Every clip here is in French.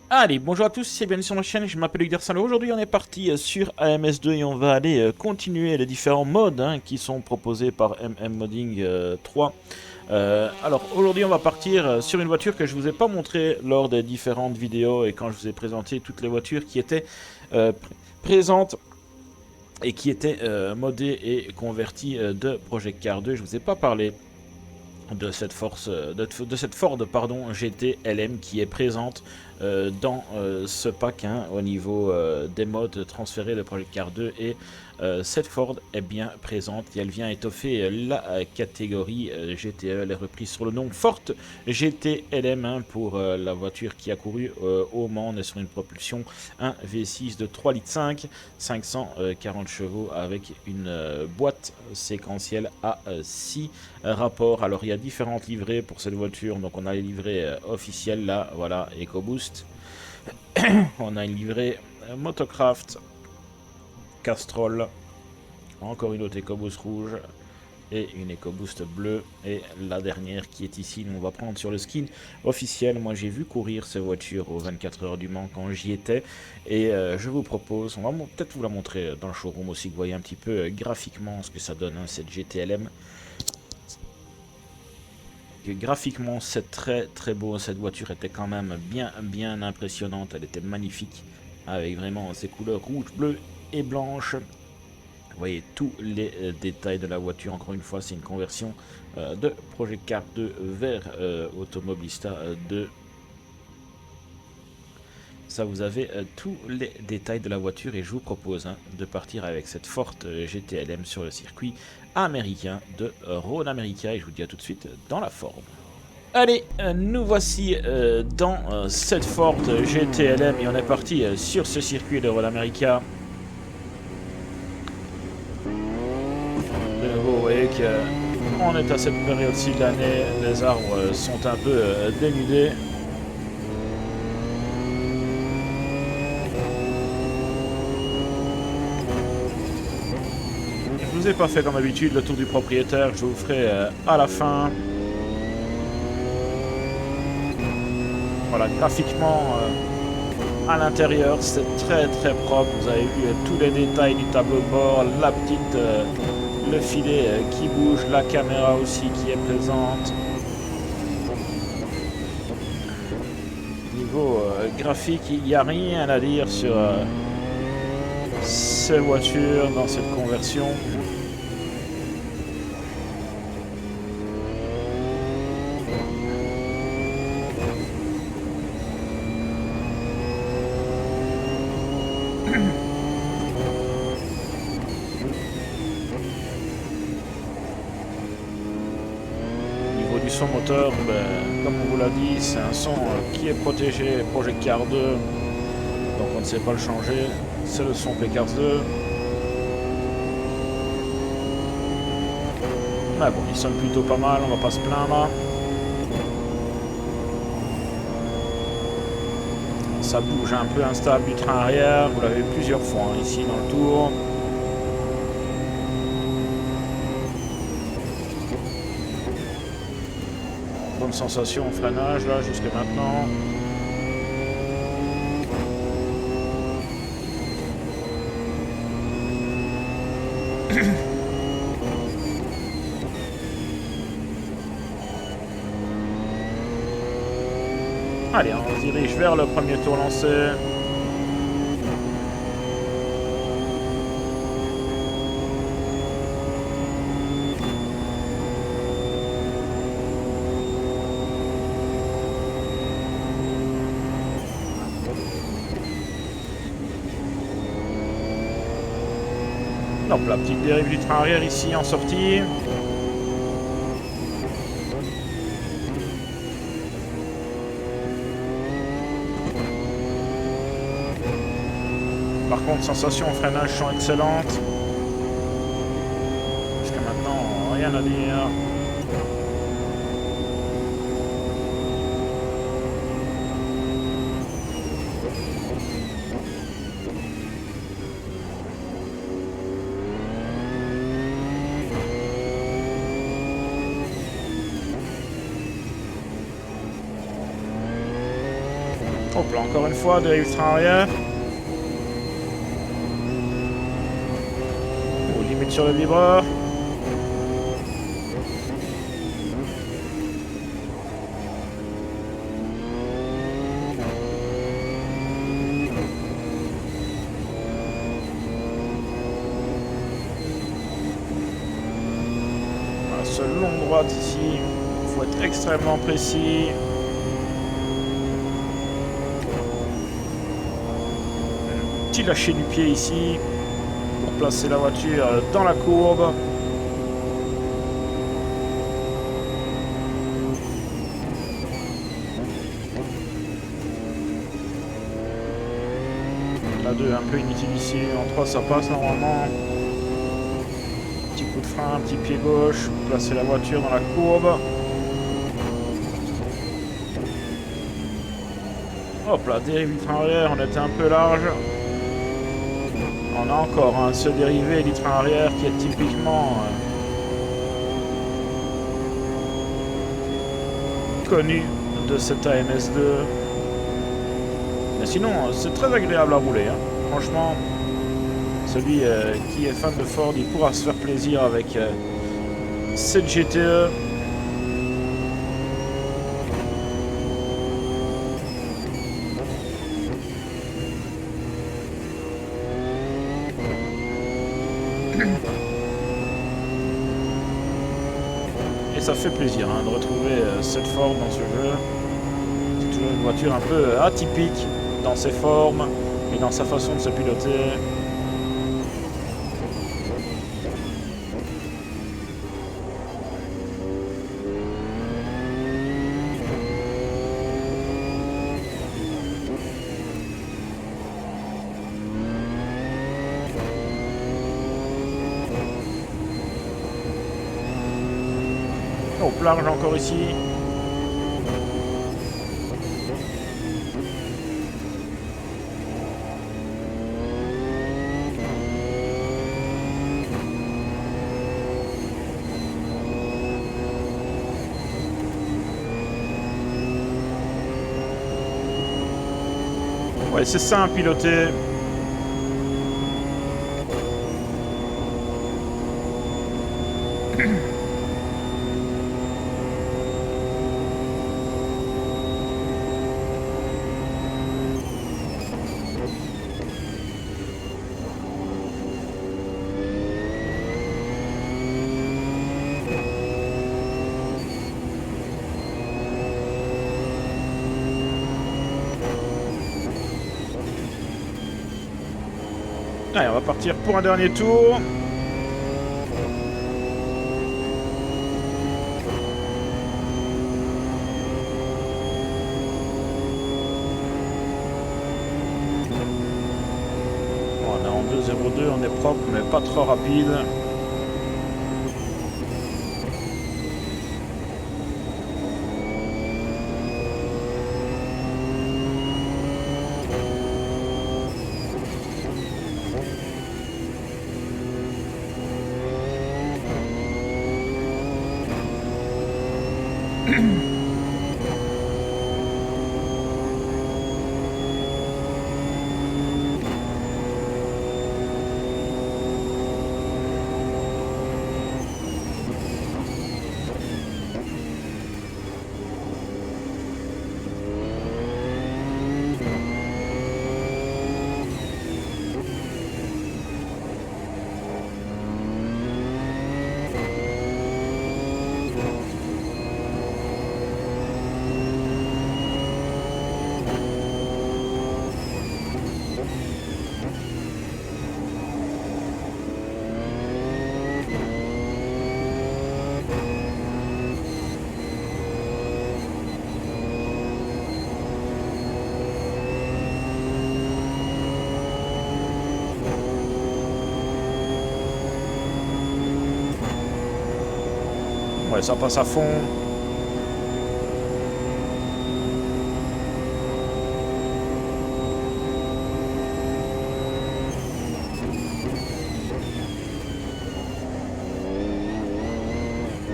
Allez, bonjour à tous, c'est bienvenue sur ma chaîne, je m'appelle Hugues Dersalo. Aujourd'hui on est parti sur AMS2 et on va aller continuer les différents modes qui sont proposés par MM Modding 3. Alors aujourd'hui on va partir sur une voiture que je vous ai pas montrée lors des différentes vidéos et quand je vous ai présenté toutes les voitures qui étaient présentes et qui étaient modées et converties de Project Car 2. Je vous ai pas parlé de cette Ford pardon, GT LM qui est présente dans ce pack au niveau des modes transférés de Project Car 2 et cette Ford est bien présente et elle vient étoffer la catégorie GTE. Elle est reprise sur le nom Forte GT LM pour la voiture qui a couru au Mans. On est sur une propulsion 1 V6 de 3,5 litres 540 chevaux avec une boîte séquentielle à 6 rapports. Alors il y a différentes livrées pour cette voiture, donc on a les livrées officielles là, voilà, EcoBoost. On a une livrée Motocraft, Castrol, encore une autre EcoBoost rouge et une EcoBoost bleue, et la dernière qui est ici, nous on va prendre sur le skin officiel. Moi j'ai vu courir ces voitures aux 24 heures du Mans quand j'y étais, et je vous propose, on va peut-être vous la montrer dans le showroom aussi, que vous voyez un petit peu graphiquement ce que ça donne cette GTLM. Graphiquement c'est très beau, cette voiture était quand même bien impressionnante, elle était magnifique avec vraiment ses couleurs rouge, bleu et blanche. Vous voyez tous les détails de la voiture. Encore une fois, c'est une conversion de Project Car 2 vers Automobilista 2. Ça, vous avez tous les détails de la voiture et je vous propose de partir avec cette forte GTLM sur le circuit américain de Road America, et je vous dis à tout de suite dans la Ford. Allez, nous voici dans cette Ford GTLM et on est parti sur ce circuit de Road America. De nouveau, vous voyez qu'on est à cette période-ci de l'année, les arbres sont un peu dénudés. Je vous ai pas fait comme d'habitude le tour du propriétaire, je vous ferai à la fin. Voilà, graphiquement à l'intérieur c'est très propre, vous avez vu tous les détails du tableau de bord, la petite, le filet qui bouge, la caméra aussi qui est présente. Niveau graphique, il n'y a rien à dire sur ces voitures dans cette conversion. Niveau du son moteur, comme on vous l'a dit, c'est un son qui est protégé Project Car 2, donc on ne sait pas le changer, c'est le son P-Cars 2. Mais bon, il sonne plutôt pas mal, on va pas se plaindre. Ça bouge un peu instable du train arrière, vous l'avez plusieurs fois ici dans le tour. Bonne sensation au freinage là jusque maintenant. Allez, on se dirige vers le premier tour lancé. Donc la petite dérive du train arrière ici en sortie. Par contre, sensations au freinage sont excellentes. Jusqu'à maintenant, rien à dire. Hop là, encore une fois, dérive train arrière. Oh, limite sur le vibreur. Voilà, ce long droite ici, il faut être extrêmement précis. Petit lâcher du pied ici pour placer la voiture dans la courbe. La 2 un peu inutile ici, en 3 ça passe normalement. Petit coup de frein, petit pied gauche, placer la voiture dans la courbe. Hop là, dérive du train arrière, on était un peu large. On a encore ce dérivé du train arrière qui est typiquement connu de cette AMS2. Mais sinon, c'est très agréable à rouler. Hein. Franchement, celui qui est fan de Ford, il pourra se faire plaisir avec cette GTE. Et ça fait plaisir hein, de retrouver cette Ford dans ce jeu. C'est toujours une voiture un peu atypique dans ses formes et dans sa façon de se piloter. Oh, large encore ici. Ouais, c'est ça un piloter. Allez, on va partir pour un dernier tour. Bon, on est en 2.02, on est propre, mais pas trop rapide. Ouais, ça passe à fond.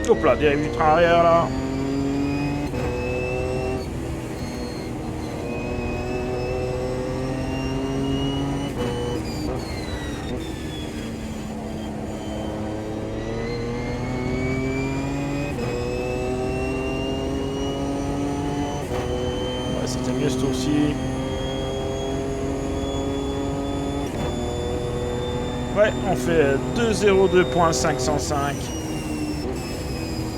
Hop là, dérive du train arrière là. c'était mieux ce tour-ci. Ouais, on fait 2:02.505.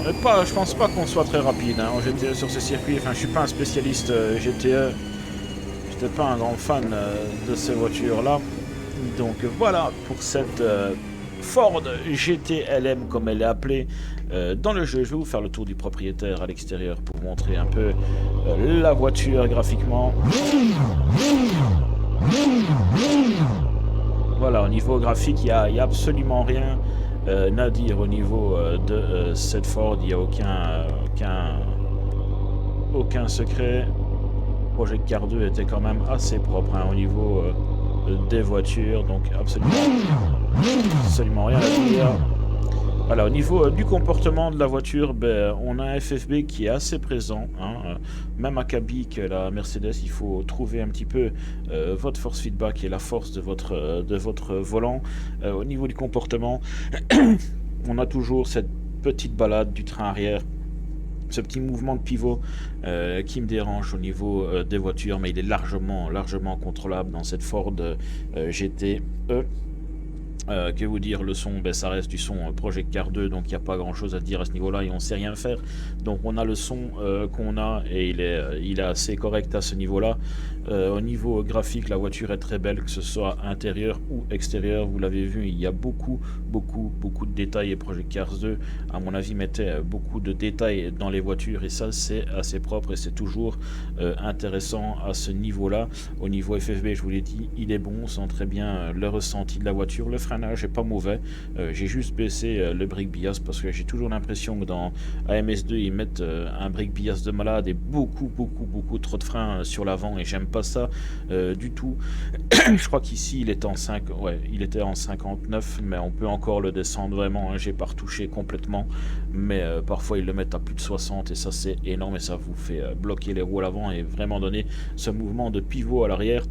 Je pense pas qu'on soit très rapide en GTE sur ce circuit. Enfin, je suis pas un spécialiste GTE. J'étais pas un grand fan de ces voitures-là. Donc voilà pour cette Ford GT-LM comme elle est appelée dans le jeu. Je vais vous faire le tour du propriétaire à l'extérieur pour vous montrer un peu la voiture graphiquement. Voilà, au niveau graphique, il n'y a absolument rien à dire au niveau de cette Ford. Il n'y a aucun secret. Project Car 2 était quand même assez propre au niveau des voitures, donc absolument rien à dire. Voilà, au niveau du comportement de la voiture, on a un FFB qui est assez présent. Même à Kabyk, la Mercedes, il faut trouver un petit peu votre force feedback et la force de votre volant. Au niveau du comportement, on a toujours cette petite balade du train arrière. Ce petit mouvement de pivot qui me dérange au niveau des voitures, mais il est largement contrôlable dans cette Ford GTE. Que vous dire, le son, ça reste du son Project Car 2, donc il n'y a pas grand chose à dire à ce niveau-là et on sait rien faire. Donc on a le son qu'on a et il est assez correct à ce niveau-là. Au niveau graphique, la voiture est très belle, que ce soit intérieur ou extérieur. Vous l'avez vu, il y a beaucoup de détails et Project Cars 2, à mon avis, mettait beaucoup de détails dans les voitures et ça, c'est assez propre et c'est toujours intéressant à ce niveau-là. Au niveau FFB, je vous l'ai dit, il est bon, on sent très bien le ressenti de la voiture. Le freinage est pas mauvais. J'ai juste baissé le brake bias parce que j'ai toujours l'impression que dans AMS2 ils mettent un brake bias de malade et beaucoup trop de freins sur l'avant et j'aime pas ça du tout. Je crois qu'ici il était en 59, mais on peut encore le descendre vraiment. J'ai pas retouché complètement, mais parfois ils le mettent à plus de 60 et ça c'est énorme et ça vous fait bloquer les roues à l'avant et vraiment donner ce mouvement de pivot à l'arrière.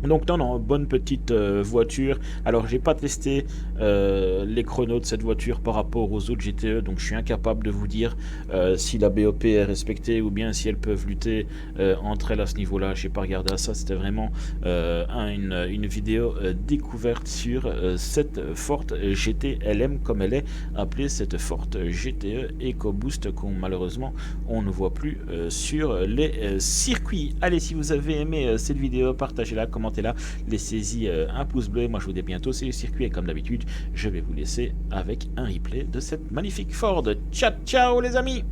Donc non, bonne petite voiture. Alors j'ai pas testé les chronos de cette voiture par rapport aux autres GTE, donc je suis incapable de vous dire si la BOP est respectée ou bien si elles peuvent lutter entre elles à ce niveau-là. J'ai pas regardé à ça, c'était vraiment une vidéo découverte sur cette Ford GT LM comme elle est appelée, cette Ford GTE EcoBoost qu'on malheureusement on ne voit plus sur les circuits. Allez, si vous avez aimé cette vidéo, partagez-la, commentez-la, laissez-y un pouce bleu. Moi je vous dis bientôt c'est le circuit et comme d'habitude je vais vous laisser avec un replay de cette magnifique Ford. Ciao les amis.